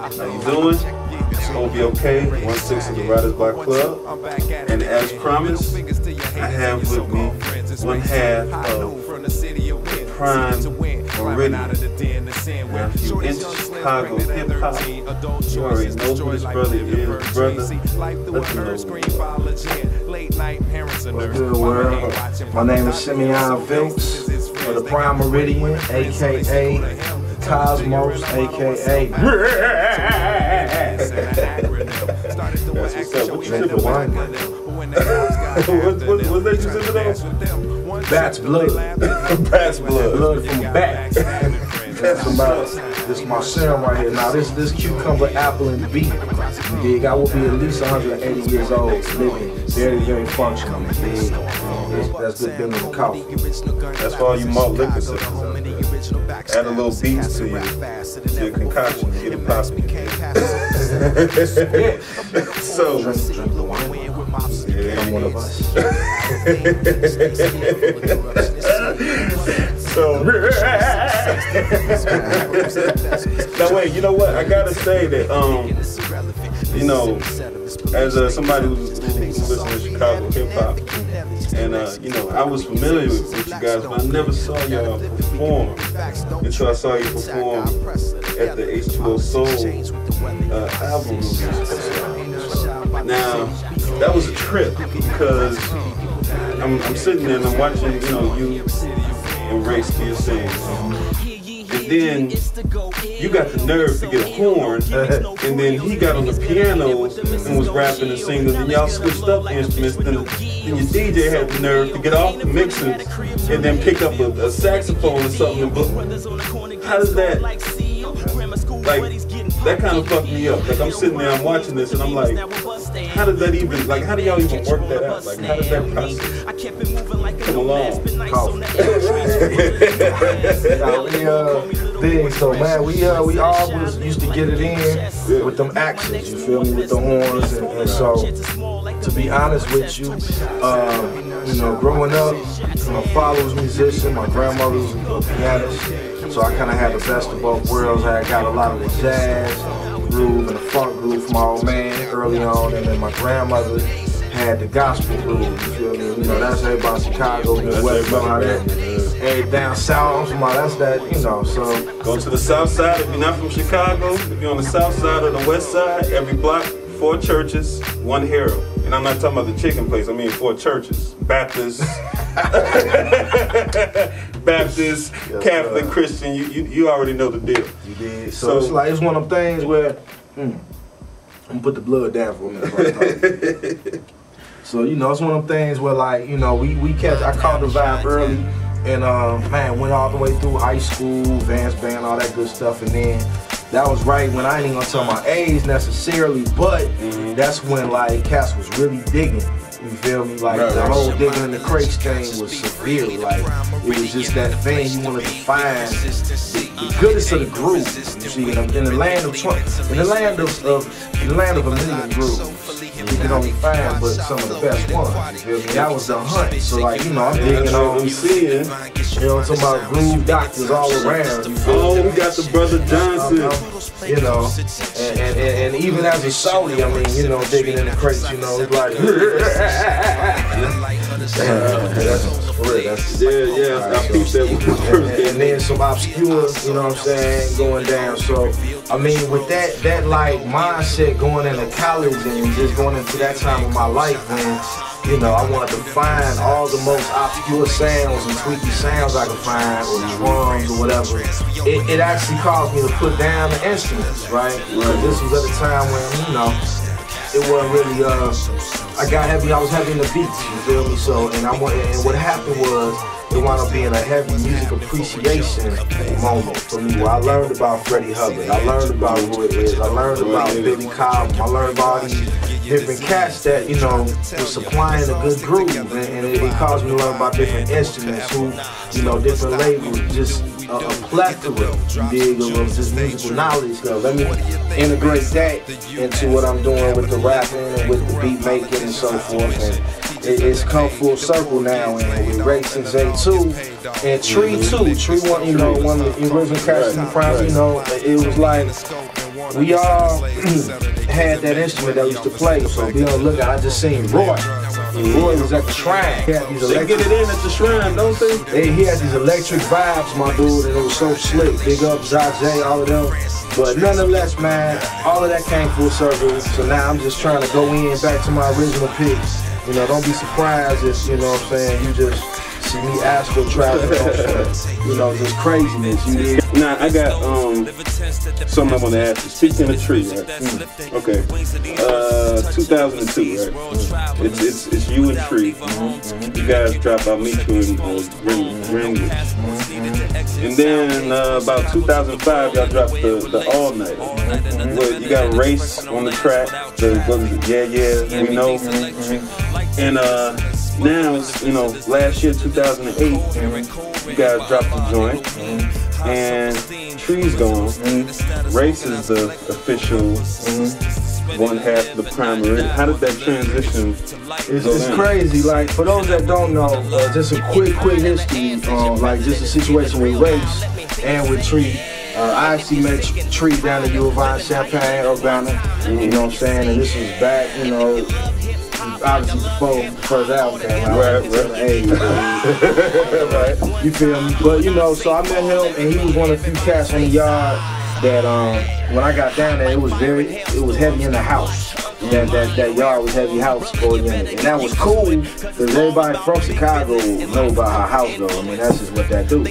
How you doing? Hope you're okay. 1-6 is the Riders Block Club. And as promised, I have with me one half of Primeridian. Now, if you into Chicago hip-hop, you already know who this brother is. Brother, let them know. What's good, world? My name is Simeon Vilks of the Primeridian, a.k.a. Cosmos, a.k.a. That's what's up. What you sipping on? What's that you sipping on? Bat's blood. Bat's blood. Blood from a bat. This is my serum right here. Now this cucumber, apple, and beet. You dig? I will be at least 180 years old, living very, very functional. You dig? That's good thing in the coffee. That's for all you malt liquor sippers. Add a little beats to your concoction, get it popping. So, drink the wine. Yeah, I'm one of us. So, now wait, you know what? I gotta say that, you know, as somebody who's listening to Chicago hip hop, and you know, I was familiar with you guys, but I never saw y'all perform until I saw you perform at the H2O Soul album release. Now, that was a trip because I'm sitting there and I'm watching, you know, you embrace to your sings. And then you got the nerve to get a horn, and then he got on the piano and was rapping and singing, and y'all switched up instruments. Then your DJ had the nerve to get off the mixers and then pick up a saxophone or something. But how does that, like, that kind of fucked me up? Like, I'm sitting there, I'm watching this, and I'm like, how does that even, like, how do y'all even work that out? Like, how does that process come along? So man, we always used to get it in with them accents, you feel me, with the horns, and so to be honest with you, you know, growing up, my father was a musician, my grandmother was a pianist, so I kind of had the best of both worlds. I got a lot of the jazz groove and the funk groove from my old man early on, and then my grandmother had the gospel groove, you feel me? You know, that's everybody in Chicago, Midwest, you know how that. Hey, down south, that's that, you know, so. Go to the south side if you're not from Chicago. If you're on the south side or the west side, every block, 4 churches, 1 hero. And I'm not talking about the chicken place, I mean 4 churches. Baptist, Baptist, yes, Catholic, Christian, you already know the deal. You did. So it's like, it's one of them things where, I'm gonna put the blood down for a minute. So, you know, it's one of them things where, like, you know, I caught the vibe early, and man, went all the way through high school, Vance Band, all that good stuff, and then that was right when I ain't even gonna tell my age necessarily, but that's when, like, cats was really digging. You feel me? Like, the whole digging in the crates thing was severe. Like, it was just that thing you wanted to find the goodness of the groove. You see, in the land of a million grooves, you can only find but some of the best ones. You feel me? That was the hunt. So, like, you know, I'm digging on, you know, I'm talking about groove doctors all around. Oh, we got the brother Johnson. You know, and even as a Saudi, I mean, you know, digging in the crates, you know, it's like, I peeped that. And then some obscure, you know what I'm saying, going down. So, I mean, with that like mindset going into college and just going into that time of my life, man, you know, I wanted to find all the most obscure sounds and tweaky sounds I could find, or drums or whatever. It actually caused me to put down the instruments, right? This was at a time when, you know, it wasn't really, I was heavy in the beats, you feel me? So, and what happened was, it wound up being a heavy music appreciation moment for me, where I learned about Freddie Hubbard, I learned about who it is, I learned about Billy Cobham, I learned about all these different cats that, you know, were supplying a good groove, and it caused me to learn about different instruments, who, you know, different labels, just a plethora, you dig, of just musical knowledge. So let me integrate that into what I'm doing with the rapping and with the beat making and so forth. And it's come full circle now, and we're racing J2 and Tree 2. Tree one, you know, one of the original cats in the prime, you know, it was like we all had that instrument that we used to play. So be on the lookout. I just seen Roy. Roy was at the shrine. He had these They get it in at the shrine, don't they? He had these electric vibes, my dude, and it was so slick. Big up Zajay, all of them. But nonetheless, man, all of that came full circle. So now I'm just trying to go in back to my original picks. You know, don't be surprised if, you know what I'm saying, you just see me astral traveling on, you know, just craziness. You did. Nah, I got something I want to ask you. Speaking of Tree, right? Okay. 2002, right? It's you and Tree. You guys drop out Meet You in Ring. And then about 2005, y'all dropped the All Night. Where you got Race on the track. Yeah, we know. And now, you know, last year, 2008, you guys dropped the joint, and Tree's gone. Race is the official one half of the Primeridian. How did that transition? It's crazy. Like, for those that don't know, just a quick history. Like, just a situation with Race and with Tree. I actually met Tree down at U of I, Champaign, Urbana. You know what I'm saying? And this was back, you know, obviously before the first album came out. Right. You feel me? But you know, so I met him, and he was one of the few cats on the yard that when I got down there, it was heavy in the house. That yard was heavy house oriented, and that was cool because everybody from Chicago know about how house go. I mean, that's just what that do.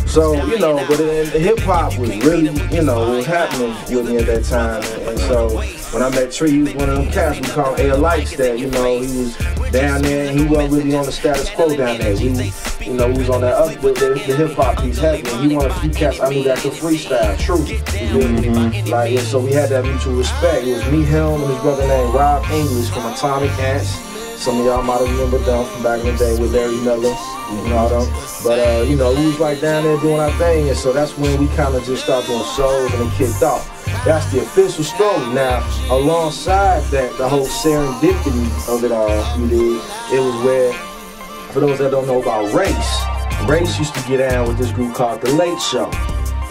So, you know, but hip hop was really, you know, what was happening with me at that time. And so when I met Tree, he was one of them cats we called Air Lights that, you know, he was down there and he wasn't really on the status quo down there. We was on that up with the hip hop piece happening. He one of the few cats I knew that could freestyle, true. Like, and so we had that mutual respect. It was me, him, and his brother named Rob English from Atomic Ants. Some of y'all might have remembered them from back in the day with Larry Miller, you know them. But you know, we was like down there doing our thing, and so that's when we kind of just started doing shows and it kicked off. That's the official story. Now, alongside that, the whole serendipity of it all, you did, it was where, for those that don't know about Race used to get down with this group called The Late Show.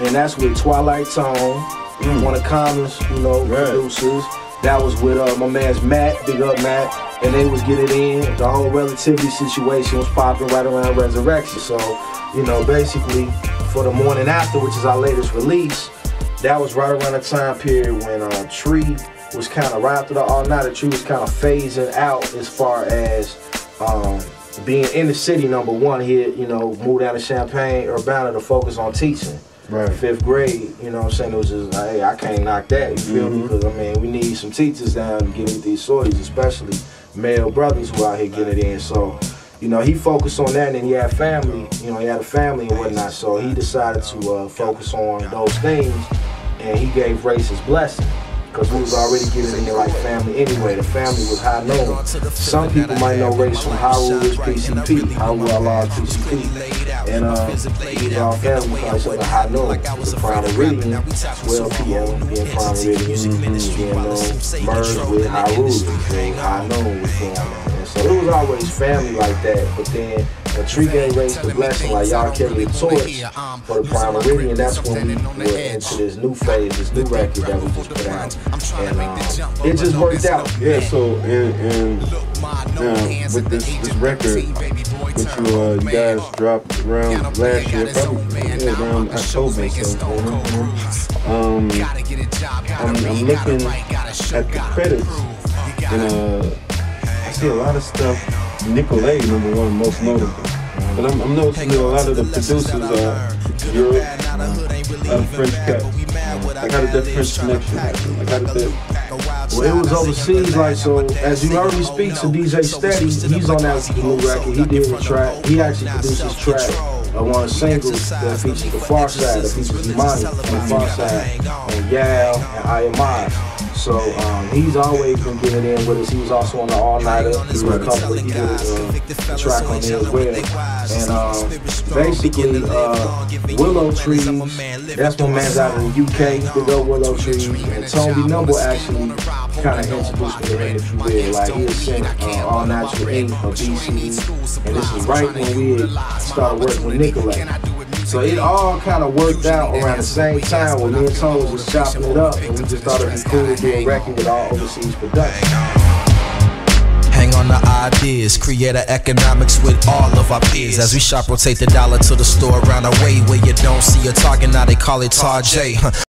And that's with Twilight Tone, one of Common's, you know, producers. That was with my man's Matt, big up Matt, and they was getting in. The whole Relativity situation was popping right around Resurrection. So, you know, basically, for the Morning After, which is our latest release, that was right around the time period when Tree was kind of, right after the All Nighter, Tree was kind of phasing out as far as being in the city, number one. He had, you know, moved down to Champaign, Urbana to focus on teaching. Right. 5th grade, you know what I'm saying? It was just, hey, I can't knock that, you feel me? Because, I mean, we need some teachers down to get into these sorties, especially male brothers who out here getting it in. So, you know, he focused on that, and then he had family, you know, he had a family and whatnot. So he decided to focus on those things, and he gave Race his blessing. Because we was already getting in like family anyway. The family was high known. Some people might know Race from Haru's PCP, Haru Allah's PCP. And these are family probably something high known. The Primeridian, 12 p.m. being Primeridian, being merged with Haru, being high known with him. So it was always family like that. But then when Tree gave Race the blessing, like y'all carry the torch for the Primeridian, that's when we went into this new phase, this new record that we just put out. And it just worked out. Yeah, so and with this record, which you guys dropped around last year, probably around October. So I'm looking at the credits, and I see a lot of stuff. Nicolay, number one, most notable. But I'm noticing that a lot of the producers are Europe, French cats. Like, how did that French connection happen? Like, how did that? Well, it was overseas, like, so as you heard me speak to DJ Steady, he's on that new record. He did the track. He actually produced his track. One of the singles that features the Far Side, that features Imani on the Far Side, and Yal and Ayamaz. So he's always been getting in with us. He was also on the All Nighter. He did a couple. He did a track on there as well. And basically, Willow Trees. That's my man's out in the UK. Big up Willow Trees. And Tony Numble actually kind of introduced me to him, if you will. Like, he had sent All Natural Ink of B.C. And this is right when we had started working with Nicolay. So it all kind of worked out around the same time when me and Tone was chopping it up, and we just thought it'd be cool to do a record with all overseas production. Hang on the ideas, create an economics with all of our peers. As we shop, rotate the dollar to the store around the way where you don't see a target, now they call it Tarjay.